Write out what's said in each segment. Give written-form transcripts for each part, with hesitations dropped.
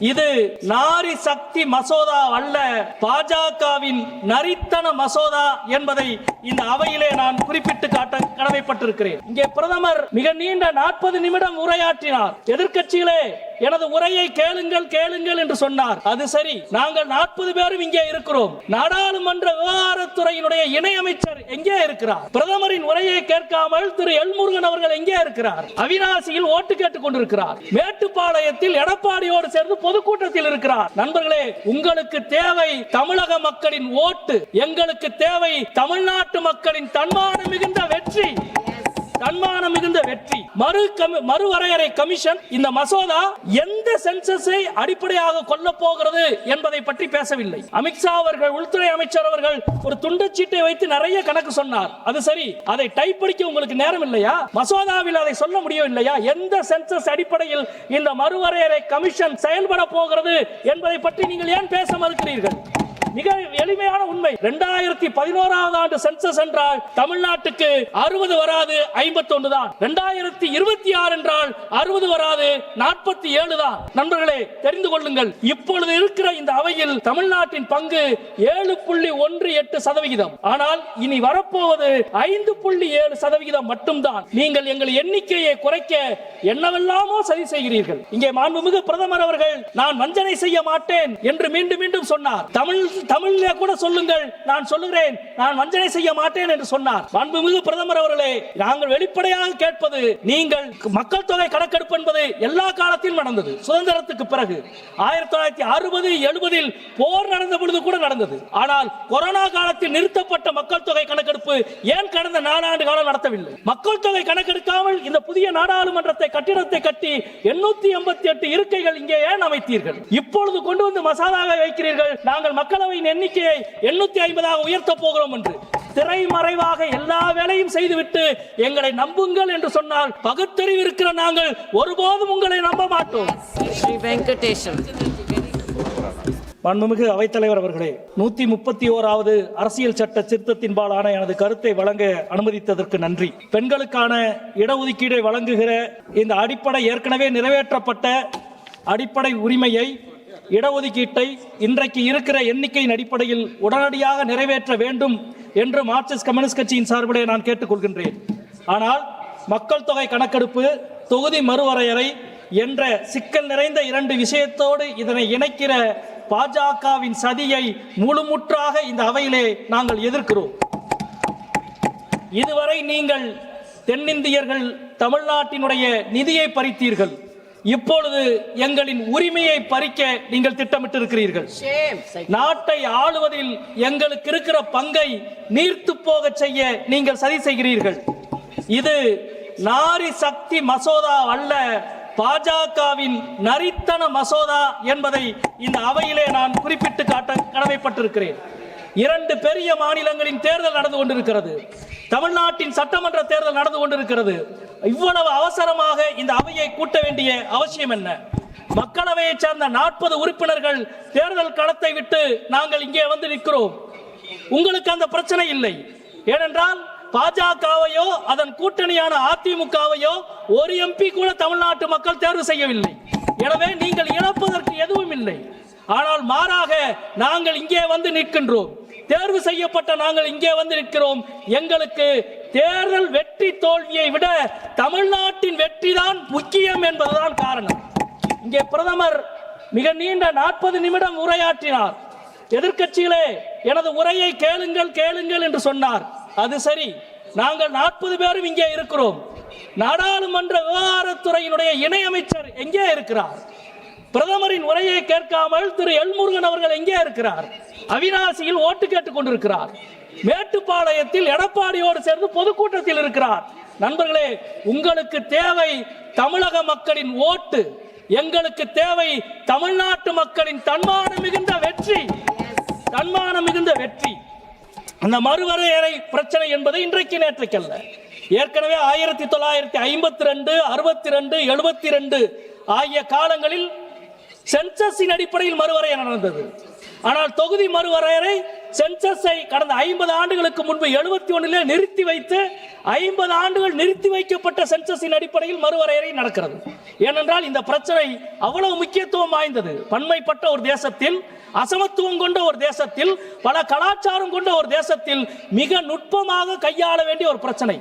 இது நாரி சக்தி மசோதா அல்ல, பாஜகவின் நரித்தன மசோதா என்பதை இந்த அவையிலே நான் குறிப்பிட்டு காட்ட கடமைப்பட்டிருக்கிறேன். இங்கே பிரதமர் மிக நீண்ட 40 நிமிடம் உரையாற்றினார். எதிர்க்கட்சிகளே, எனது உரையை கேளுங்கள் கேளுங்கள் என்று சொன்னார். அது சரி, நாங்கள் 40 பேரும் இங்கே இருக்கிறோம். நாடாளுமன்ற விவகாரத்துறையினுடைய இணையமைச்சர் எங்கே இருக்கிறார்? பிரதமரின் உரையை கேட்காமல் திரு எல்முருகன் அவர்கள் எங்கே இருக்கிறார்? அவிநாசியில் ஓட்டு கேட்டுக் கொண்டிருக்கிறார். மேட்டுப்பாளையத்தில் எடப்பாடியோடு சேர்ந்து பொதுக்கூட்டத்தில் இருக்கிறார். நண்பர்களே, உங்களுக்கு தேவை தமிழக மக்களின் ஓட்டு, எங்களுக்கு தேவை தமிழ்நாட்டு மக்களின் தன்மானம் மிகுந்த வெற்றி. தன்மானம் மிகுந்த வெற்றி. மறுவரையறை கமிஷன் இந்த மசோதா எந்த சென்சஸை அடிப்படையாக கொள்ள போகிறது என்பதை பற்றி பேசவில்லை. அமித்ஷா அவர்கள், உள்துறை அமைச்சர் அவர்கள் ஒரு துண்டுச்சீட்டை வைத்து நிறைய கணக்கு சொன்னார். அது சரி, அதை டைப் படிக்க உங்களுக்கு நேரம் இல்லையா? மசோதாவில் அதை சொல்ல முடியவில்லையா? எந்த சென்சஸ் அடிப்படையில் இந்த மறுவரையறை கமிஷன் செயல்பட போகிறது என்பதை பற்றி நீங்கள் ஏன் பேச மறுக்கிறீர்கள்? மிக எளிமையான உண்மை. 2011ஆம் ஆண்டு சென்சஸ் என்றால் தமிழ்நாட்டுக்கு 60 வராது, 51 தான். 2026 என்றால் 60 வராது, 47 தான். நண்பர்களே, தெரிந்து கொள்ளுங்கள், இப்பொழுது இருக்கிற இந்த அவையில் தமிழ்நாட்டின் பங்கு 7.18%. ஆனால் இனி வரப்போவது 5.7% மட்டும்தான். நீங்கள் எங்கள் எண்ணிக்கையை குறைக்க என்னவெல்லாமோ சதி செய்கிறீர்கள். இங்கே மாண்புமிகு பிரதமர் அவர்கள் நான் வஞ்சனை செய்ய மாட்டேன் என்று மீண்டும் மீண்டும் சொன்னார். தமிழிலே கூட சொல்லுங்கள், நான் சொல்லுகிறேன், நான் வஞ்சனை செய்ய மாட்டேன் என்று சொன்னார். மாண்புமிகு பிரதமர் அவர்களே, நாங்கள் வெளிப்படையாக கேட்பது, நீங்கள் மக்கள் தொகை கணக்கெடுப்பு என்பது எல்லா காலத்திலும் நடந்தது. சுதந்திரத்துக்கு பிறகு 1960, 70 போர் நடந்த பொழுது கூட நடந்தது. ஆனால் கொரோனா காலத்தில் நிறுத்தப்பட்ட மக்கள் தொகை கணக்கெடுப்பு ஏன் கடந்த 4 ஆண்டு காலம் நடத்தவில்லை? மக்கள் தொகை கணக்கெடுக்காமல் இந்த புதிய நாடாளுமன்றத்தை கட்டிடத்தை கட்டி 888 இருக்கைகள் இங்கே ஏன் அமைத்தீர்கள்? இப்பொழுது கொண்டு வந்து மசோதாவை வைக்கிறீர்கள், நாங்கள் மக்களவையின் எண்ணிக்கையை 850 உயர்த்த போகிறோம் என்று. திரைமறைவாக எல்லா வேலையும் செய்துவிட்டு எங்களை நம்புங்கள் என்று சொன்னால் பகுத்தறிவு இருக்கிற நாங்கள் ஒருபோதும் உங்களை நம்ப மாட்டோம். ஸ்ரீ வெங்கடேஷன். மாண்புமிகு அவைத்தலைவர் அவர்களே, 131வது அரசியல் சட்ட திருத்தத்தின்பாலான எனது கருத்தை வழங்க அனுமதித்ததற்கு நன்றி. பெண்களுக்கான இடஒதுக்கீடை வழங்குகிற இந்த அடிப்படை, ஏற்கனவே நிறைவேற்றப்பட்ட அடிப்படை உரிமையை, இடஒதுக்கீட்டை இன்றைக்கு இருக்கிற எண்ணிக்கையின் அடிப்படையில் உடனடியாக நிறைவேற்ற வேண்டும் என்று மார்க்சிஸ்ட் கம்யூனிஸ்ட் கட்சியின் சார்பிலே நான் கேட்டுக்கொள்கின்றேன். ஆனால் மக்கள் தொகை கணக்கெடுப்பு, தொகுதி மறுவரையறை என்ற சிக்கல் நிறைந்த 2 விஷயத்தோடு இதனை இணைக்கிற பாஜகவின் சதியை முழுமுற்றாக இந்த அவையிலே நாங்கள் எதிர்க்கிறோம். இதுவரை நீங்கள் தென்னிந்தியர்கள் தமிழ்நாட்டினுடைய நிதியை பறித்தீர்கள். இப்பொழுது எங்களின் உரிமையை பறிக்க நீங்கள் திட்டமிட்டிருக்கிறீர்கள். நாட்டை ஆளுவதில் எங்களுக்கு இருக்கிற பங்கை நீர்த்து போக செய்ய நீங்கள் சதி செய்கிறீர்கள். இது நாரி சக்தி மசோதா அல்ல, பாஜகவின் நரித்தன மசோதா என்பதை இந்த அவையிலே நான் குறிப்பிட்டு காட்ட கடமைப்பட்டிருக்கிறேன். 2 பெரிய மாநிலங்களின் தேர்தல் நடந்து கொண்டிருக்கிறது. தமிழ்நாட்டின் சட்டமன்ற தேர்தல் நடந்து கொண்டிருக்கிறது. இவ்வளவு அவசரமாக இந்த அவையை கூட்ட வேண்டிய அவசியம் என்ன? மக்களவையை சேர்ந்த 40 உறுப்பினர்கள் தேர்தல் களத்தை விட்டு நாங்கள் இங்கே வந்து நிற்கிறோம். உங்களுக்கு அந்த பிரச்சனை இல்லை. ஏனென்றால் பாஜகவையோ அதன் கூட்டணியான அதிமுகவையோ ஒரு எம்பி கூட தமிழ்நாட்டு மக்கள் தேர்வு செய்யவில்லை. எனவே நீங்கள் இழப்பதற்கு எதுவும் இல்லை. ஆனால் மாறாக நாங்கள் இங்கே வந்து நிற்கின்றோம். தேர்வு செய்யப்பட்ட நாங்கள் இங்கே வந்து நிற்கிறோம். எங்களுக்கு தேர்தல் வெற்றி தோல்வியை விட தமிழ்நாட்டின் வெற்றி தான் முக்கியம் என்பதுதான் காரணம். இங்கே பிரதமர் மிக நீண்ட 40 நிமிடம் உரையாற்றினார். எதிர்க்கட்சிகளே, எனது உரையை கேளுங்கள் கேளுங்கள் என்று சொன்னார். அது சரி, நாங்கள் 40 பேரும் இங்கே இருக்கிறோம். நாடாளுமன்ற விவகாரத்துறையினுடைய இணையமைச்சர் எங்கே இருக்கிறார்? பிரதமரின் உரையை கேட்காமல் திரு எல்முருகன் அவர்கள் எங்கே இருக்கிறார்? அவிநாசியில் ஓட்டு கேட்டுக் கொண்டிருக்கிறார். மேட்டுப்பாளையத்தில் எடப்பாடியோடு சேர்ந்து பொதுக்கூட்டத்தில் இருக்கிறார். நண்பர்களே, உங்களுக்கு தேவை தமிழக மக்களின் ஓட்டு, எங்களுக்கு தேவை தமிழ்நாட்டு மக்களின் தன்மானம் மிகுந்த வெற்றி. தன்மானம் மிகுந்த வெற்றி. அந்த மறுவரையறை பிரச்சனை என்பது இன்றைக்கு நேற்றைக்கல்ல. ஏற்கனவே 1952, 62, 72 ஆகிய காலங்களில் சென்சஸின் அடிப்படையில் மறுவரையறை நடந்தது. ஆனால் தொகுதி மறுவரையறை சென்சஸை கடந்த 50 ஆண்டுகளுக்கு முன்பு 71 நிறுத்தி வைத்து 50 ஆண்டுகள் நிறுத்தி வைக்கப்பட்ட சென்சஸின் அடிப்படையில் மறுவரையறை நடக்கிறது. ஏனென்றால் இந்த பிரச்சனை அவ்வளவு முக்கியத்துவம் வாய்ந்தது. பன்மைப்பட்ட ஒரு தேசத்தில், அசமத்துவம் கொண்ட ஒரு தேசத்தில், பல கலாச்சாரம் கொண்ட ஒரு தேசத்தில் மிக நுட்பமாக கையாள வேண்டிய ஒரு பிரச்சனை.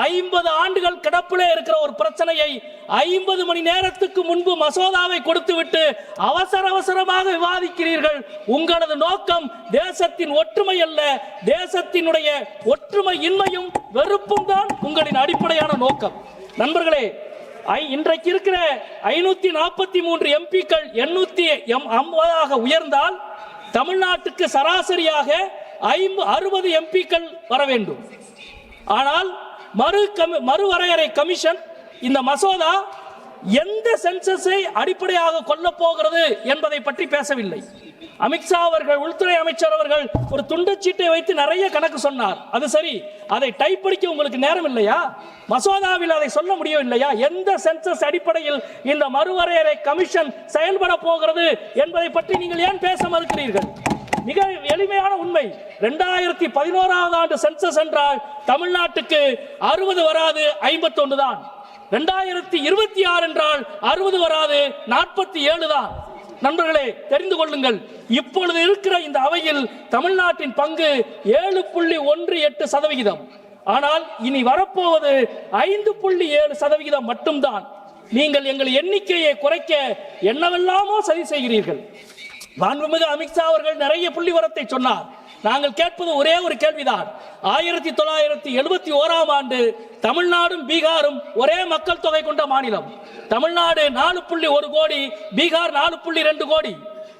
50 ஆண்டுகள் கிடப்பிலே இருக்கிற ஒரு பிரச்சனையை 50 மணி நேரத்துக்கு முன்பு மசோதாவை கொடுத்துவிட்டு அவசரமாக விவாதிக்கிறீர்கள். உங்களது நோக்கம் தேசத்தின் ஒற்றுமை அல்ல, தேசத்தினுடைய ஒற்றுமை இன்மையும் வெறுப்பும் தான் உங்களின் அடிப்படையான நோக்கம். நண்பர்களே, இன்றைக்கு இருக்கிற 543 எம்பிக்கள் 850 உயர்ந்தால் தமிழ்நாட்டுக்கு சராசரியாக 60 எம்பிக்கள் வர வேண்டும். ஆனால் மறுவரையறை கமிஷன் இந்த மசோதா எந்த சென்சஸை அடிப்படையாக கொள்ள போகிறது என்பதை பற்றி பேசவில்லை. அமித்ஷா அவர்கள், உள்துறை அமைச்சர் அவர்கள் ஒரு துண்டுச்சீட்டை வைத்து நிறைய கணக்கு சொன்னார். அது சரி, அதை டைப் படிக்க உங்களுக்கு நேரம் இல்லையா? மசோதாவில் அதை சொல்ல முடியவில்லையா? எந்த சென்சஸ் அடிப்படையில் இந்த மறுவரையறை கமிஷன் செயல்பட போகிறது என்பதை பற்றி நீங்கள் ஏன் பேச மறுக்கிறீர்கள்? மிக எளிமையான உண்மை, 2011 ஆண்டு சென்சஸ் என்றால் தமிழ்நாட்டுக்கு 60 வராது, 51 தான். 2026 என்றால் 60 வராது, 47 தான். நண்பர்களே, தெரிந்து கொள்ளுங்கள், இப்பொழுது இருக்கிற இந்த அவையில் தமிழ்நாட்டின் பங்கு 7.18%. ஆனால் இனி வரப்போவது 5.7% மட்டும்தான். நீங்கள் எங்கள் எண்ணிக்கையை குறைக்க என்னவெல்லாமோ சதி செய்கிறீர்கள். மாண்புமிகு அமித்ஷா அவர்கள் நிறைய புள்ளிவரத்தை சொன்னார். நாங்கள் கேட்பது ஒரே ஒரு கேள்விதான். 1971 ஆண்டு தமிழ்நாடும் பீகாரும் ஒரே மக்கள் தொகை கொண்ட மாநிலம். தமிழ்நாடு 4.1 கோடி, பீகார் 4.2 கோடி.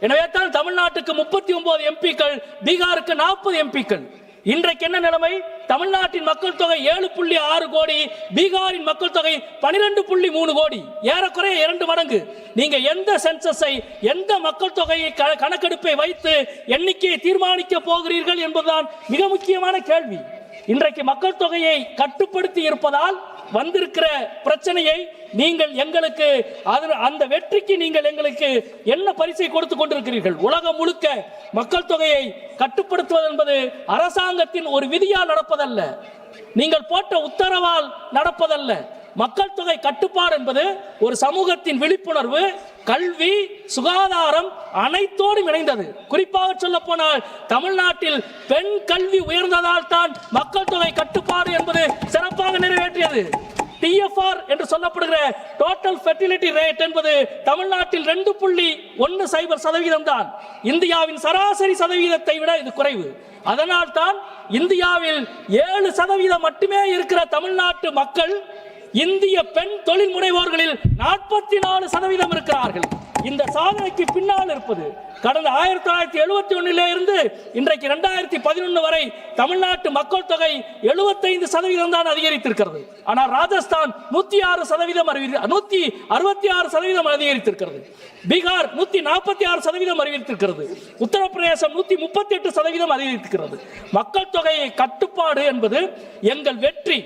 எனவே தான் தமிழ்நாட்டுக்கு 39 எம்பிக்கள், பீகாருக்கு 40 எம்பிக்கள். இன்றைக்கு என்ன நிலைமை? தமிழ்நாட்டின் மக்கள் தொகை 7.6 கோடி, பீகாரின் மக்கள் தொகை 12.3 கோடி, ஏறக்குறைய 2 மடங்கு. நீங்க எந்த சென்சஸை, எந்த மக்கள் தொகையை கணக்கெடுப்பை வைத்து எண்ணிக்கையை தீர்மானிக்க போகிறீர்கள் என்பதுதான் மிக முக்கியமான கேள்வி. இன்றைக்கு மக்கள் தொகையை கட்டுப்படுத்தி இருப்பதால் வந்திருக்கிற பிரச்சனையை நீங்கள் எங்களுக்கு, அந்த வெற்றிக்கு நீங்கள் எங்களுக்கு என்ன பரிசை கொடுத்து கொண்டிருக்கிறீர்கள்? உலகம் முழுக்க மக்கள் தொகையை கட்டுப்படுத்துவது என்பது அரசாங்கத்தின் ஒரு விதியால் நடப்பதல்ல, நீங்கள் போட்ட உத்தரவால் நடப்பதல்ல. மக்கள் தொகை கட்டுப்பாடு என்பது ஒரு சமூகத்தின் விழிப்புணர்வு, கல்வி, சுகாதாரம் அனைத்தோடும் இணைந்தது. குறிப்பாக சொல்ல போனால் தமிழ்நாட்டில் பெண் கல்வி உயர்ந்ததால் தான் மக்கள் தொகை கட்டுப்பாடு என்பது சிறப்பாக நிறைவேற்றியது. TFR என்று சொல்லப்படுகிற டோட்டல் ஃபெர்டிலிட்டி ரேட் என்பது தமிழ்நாட்டில் 2.10% தான். இந்தியாவின் சராசரி சதவீதத்தை விட இது குறைவு. அதனால் தான் இந்தியாவில் 7% மட்டுமே இருக்கிற தமிழ்நாட்டு மக்கள் இந்திய பெண் தொழில் முனைவோர்களில் 44% இருக்கிறார்கள். இந்த சாதனைக்கு பின்னால் இருப்பது கடந்த 1971 இருந்து இன்றைக்கு 2011 வரை தமிழ்நாட்டு மக்கள் தொகை 75% தான் அதிகரித்திருக்கிறது. ஆனால் ராஜஸ்தான் 166% அதிகரித்திருக்கிறது. பீகார் 146% அதிகரித்திருக்கிறது. உத்தரப்பிரதேசம் 138% அதிகரித்திருக்கிறது. மக்கள் தொகையை கட்டுப்பாடு என்பது எங்கள் வெற்றி.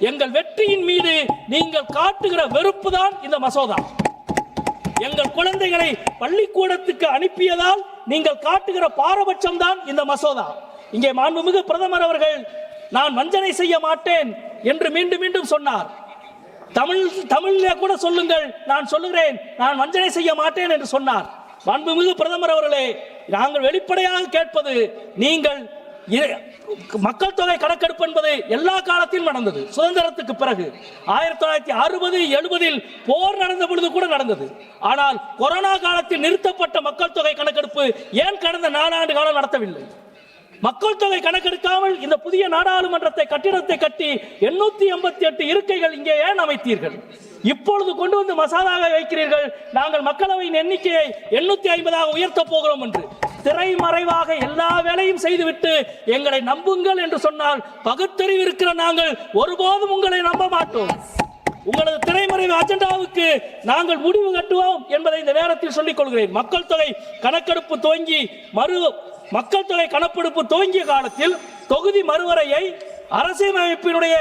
எங்கள் வெற்றியின் மீது நீங்கள் காட்டுகிற வெறுப்பு தான் இந்த மசோதா. எங்கள் குழந்தைகளை பள்ளிக்கூடத்துக்கு அனுப்பியதால் நீங்கள் காட்டுகிற பாரபட்சம் தான் இந்த மசோதா. இங்கே மாண்புமிகு பிரதமர் அவர்கள் நான் வஞ்சனை செய்ய மாட்டேன் என்று மீண்டும் மீண்டும் சொன்னார். தமிழிலே கூட சொல்லுங்கள், நான் சொல்லுகிறேன், நான் வஞ்சனை செய்ய மாட்டேன் என்று சொன்னார். மாண்புமிகு பிரதமர் அவர்களே, நாங்கள் வெளிப்படையாக கேட்பது, நீங்கள் மக்கள் தொகை கணக்கெடுப்பு என்பது எல்லா காலத்திலும் நடந்தது. சுதந்திரத்துக்கு பிறகு 1960, 70 போர் நடந்த பொழுது கூட நடந்தது. ஆனால் கொரோனா காலத்தில் நிறுத்தப்பட்ட மக்கள் தொகை கணக்கெடுப்பு ஏன் கடந்த 4 ஆண்டு காலம் நடத்தவில்லை? மக்கள் தொகை கணக்கெடுக்காமல் இந்த புதிய நாடாளுமன்றத்தை கட்டிடத்தை கட்டி 888 இருக்கைகள் இங்கே ஏன் அமைத்தீர்கள்? இப்பொழுது கொண்டு வந்து மசோதாவை வைக்கிறீர்கள், நாங்கள் மக்களவையின் எண்ணிக்கையை 850 உயர்த்த போகிறோம் என்று. திரைமறைவாக எல்லா வேலையும் செய்துவிட்டு எங்களை நம்புங்கள் என்று சொன்னால் பகுத்தறிவு இருக்கிற நாங்கள் ஒருபோதும் உங்களை நம்ப மாட்டோம். உங்களது திரைமறைவு அஜெண்டாவுக்கு நாங்கள் முடிவு கட்டுவோம் என்பதை இந்த நேரத்தில் சொல்லிக் கொள்கிறேன். மக்கள் தொகை கணக்கெடுப்பு துவங்கிய காலத்தில் தொகுதி மறுவரையை அரசியலமைப்பினுடைய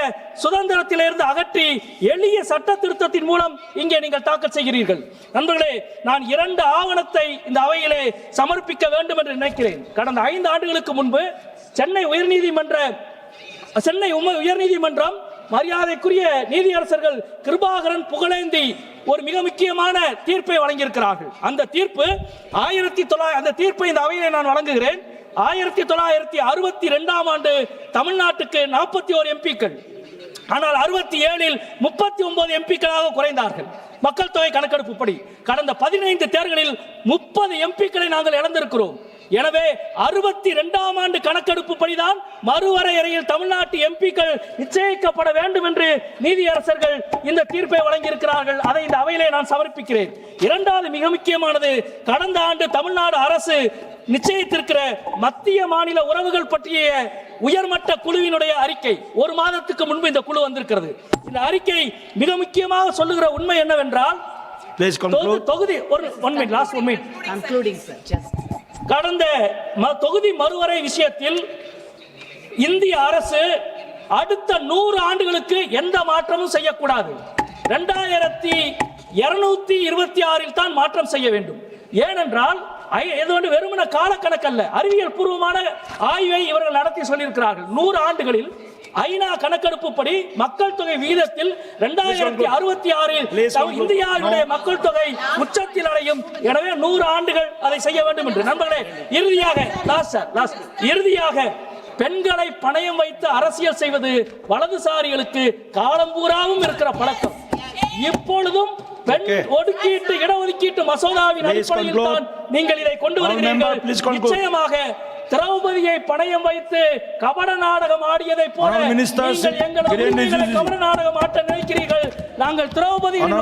சுதந்திரத்திலிருந்து அகற்றி எளிய சட்ட திருத்தத்தின் மூலம் இங்கே நீங்கள் தாக்கல் செய்கிறீர்கள். நண்பர்களே, நான் 2 ஆவணத்தை இந்த அவையிலே சமர்ப்பிக்க வேண்டும் என்று நினைக்கிறேன். கடந்த 5 ஆண்டுகளுக்கு முன்பு சென்னை உயர்நீதிமன்றம் மரியாதைக்குரிய நீதியரசர்கள் கிருபாகரன், புகழேந்தி ஒரு மிக முக்கியமான தீர்ப்பை வழங்கியிருக்கிறார்கள். அந்த தீர்ப்பை இந்த அவையிலே நான் வழங்குகிறேன். 1962ஆம் ஆண்டு தமிழ்நாட்டுக்கு 41 எம்பிக்கள், ஆனால் 67இல் 39 எம்பிக்களாக குறைந்தார்கள். மக்கள் தொகை கணக்கெடுப்பு படி கடந்த 15 தேர்தலில் 30 எம்பிக்களை நாங்கள் இழந்திருக்கிறோம். எனவே 62ஆம் ஆண்டு கணக்கெடுப்பு படிதான் மறுவரையறையில் தமிழ்நாட்டு எம்பிக்கள் நிச்சயிக்கப்பட வேண்டும் என்று நீதியரசர்கள் இந்த தீர்ப்பை வழங்கியிருக்கிறார்கள். அதை இந்த அவையிலே நான் சமர்ப்பிக்கிறேன். இரண்டாவது மிக முக்கியமானது, கடந்த ஆண்டு தமிழ்நாடு அரசு நிச்சயித்திருக்கிற மத்திய மாநில உறவுகள் பற்றிய உயர்மட்ட குழுவினுடைய அறிக்கை. 1 மாதத்துக்கு முன்பு இந்த குழு வந்திருக்கிறது. இந்த அறிக்கை மிக முக்கியமாக சொல்லுகிற உண்மை என்னவென்றால், கடந்த தொகுதி மறுவரை விஷயத்தில் இந்திய அரசு அடுத்த 100 ஆண்டுகளுக்கு எந்த மாற்றமும் செய்யக்கூடாது. 2226இல் தான் மாற்றம் செய்ய வேண்டும். ஏனென்றால் வெறுமன காலக்கணக்கல்ல, அறிவியல் பூர்வமான ஆய்வை இவர்கள் நடத்தி சொல்லியிருக்கிறார்கள். 100 ஆண்டுகளில் ஐநா கணக்கெடுப்பு படி மக்கள் தொகை விகிதத்தில் 2066இல் இந்தியாவுடைய மக்கள் தொகை உச்சத்தில் அடையும். எனவே 100 ஆண்டுகள் அதை செய்ய வேண்டும் என்று. நண்பர்களே, இறுதியாக பெண்களை பணயம் வைத்து அரசியல் செய்வது வலதுசாரிகளுக்கு காலம் பூராவும் இருக்கிற பழக்கம். இப்பொழுதும் பெண் ஒதுக்கீட்டு இடஒதுக்கீட்டு மசோதாவின் அடிப்படையில் தான் நீங்கள் இதை கொண்டு வருகிறீர்கள். நிச்சயமாக திரௌபதியை பணயம் வைத்து கபட நாடகம் ஆடியதை போல நீங்கள் எங்களை கபட நாடகம் ஆட்ட நினைக்கிறீர்கள். நாங்கள் திரௌபதியின்